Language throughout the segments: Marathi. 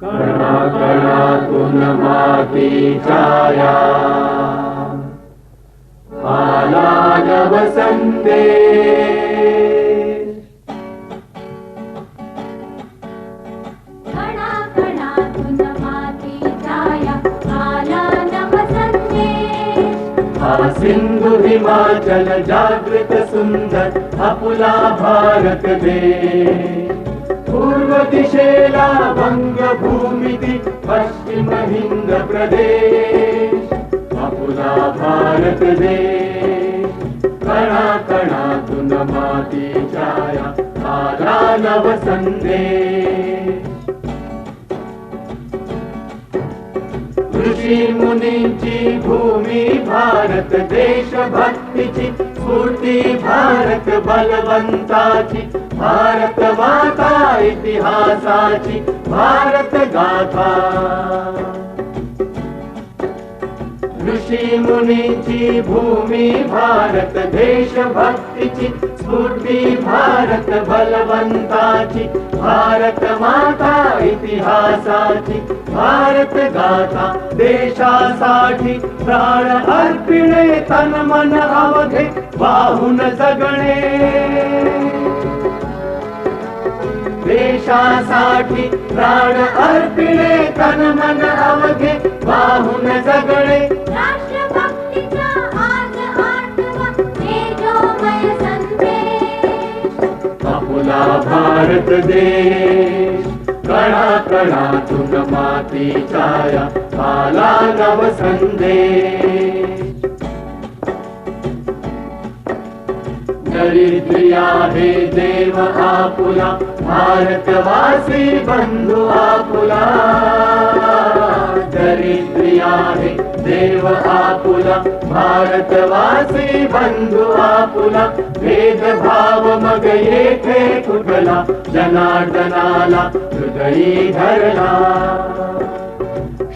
कणाकणातून माती छाया आला नवसंदेश. कणाकणातून माती छाया आला नवसंदेश. हा सिंधू हिमाचल जागृत सुंदर आपुला भारत देश. पूर्व दिशेला वंगभूमिती पश्चिम हिंद प्रदेश आपुला भारत देश. कणाकणातून माती छाया आला नवसंदेश. ऋषी मुनींची भूमी भारत देशभक्तीची स्फूर्ती भारत बलवंताची भारत माता इतिहासाची भारत गाथा. ऋषी मुनींची भूमी भारत देशभक्तीची स्फूर्ती भारत बलवंताची भारत माता इतिहासाची भारत गाथा. देशासाठी प्राण अर्पिणे तन मन अवघे वाहून जगणे. देशासाठी प्राण अर्पिणे तन मन अवघे वाहून जगणे. राष्ट्रभक्तीचा आज आठवा तेजोमय संदेश आपुला भारत देश. कणाकणातून माती छाया आला नवसंदेश. दरिद्रिया हे देव आपुला भारतवासी बंधू आपुला. दरिद्रिया हे देव आपुला भारतवासी बंधू आपुला. भेदभाव मग येथे कुठला जनार्दनाला हृदयी धरला.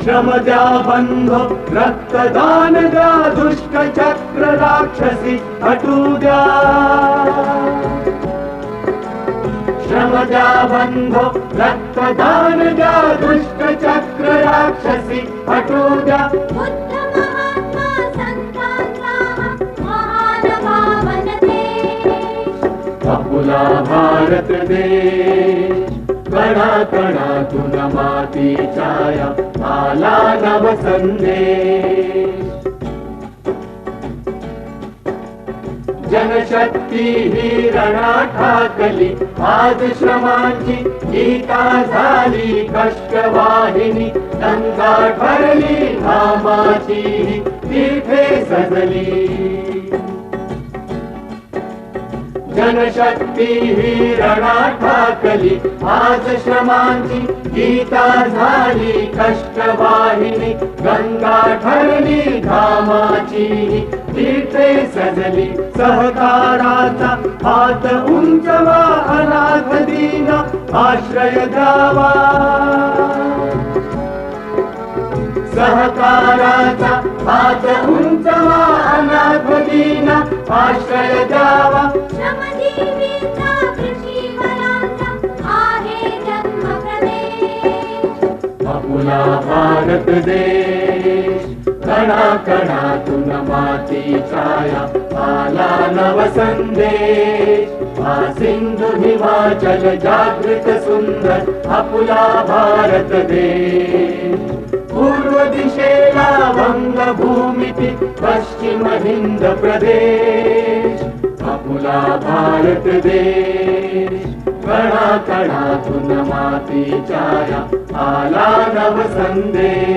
श्रम द्या बंधो रक्तदान द्या दुष्ट चक्र राक्षसी हटू द्या. श्रम द्या बंधो रक्तदान द्या दुष्ट चक्र राक्षसी हटू द्या. बुद्ध महात्मा संतांचा महान पावन देश आपुला भारत देश. कणाकणातून माती छाया आला नवसंदेश. जनशक्ती ही रणाठाकली आज श्रमांची गीता झाली कष्टवाहिनी. गंगा ठरली घामाची तीर्थे सजली. जनशक्ती ही रणाठाकली आज श्रमांची गीता झाली कष्टवाहिनी. गंगा ठरली घामाची तीर्थे सजली. सहकाराचा हात उंचवा अनाथ दीन आश्रय द्यावा. सहकाराचा हात उंचवा अनाथ दीन आश्रय द्यावा. श्रमजीवीचा कृषीवराचा आहे जन्म प्रदेश आपुला भारत देश. कणाकणातून माती छाया आला नवसंदेश. हा सिंधू हिमाचल जागृत सुंदर आपुला भारत देश. पूर्व दिशेला वंगभूमिती पश्चिम हिंद प्रदेश आपुला भारत देश. कणाकणातून माती छाया आला नवसंदेश.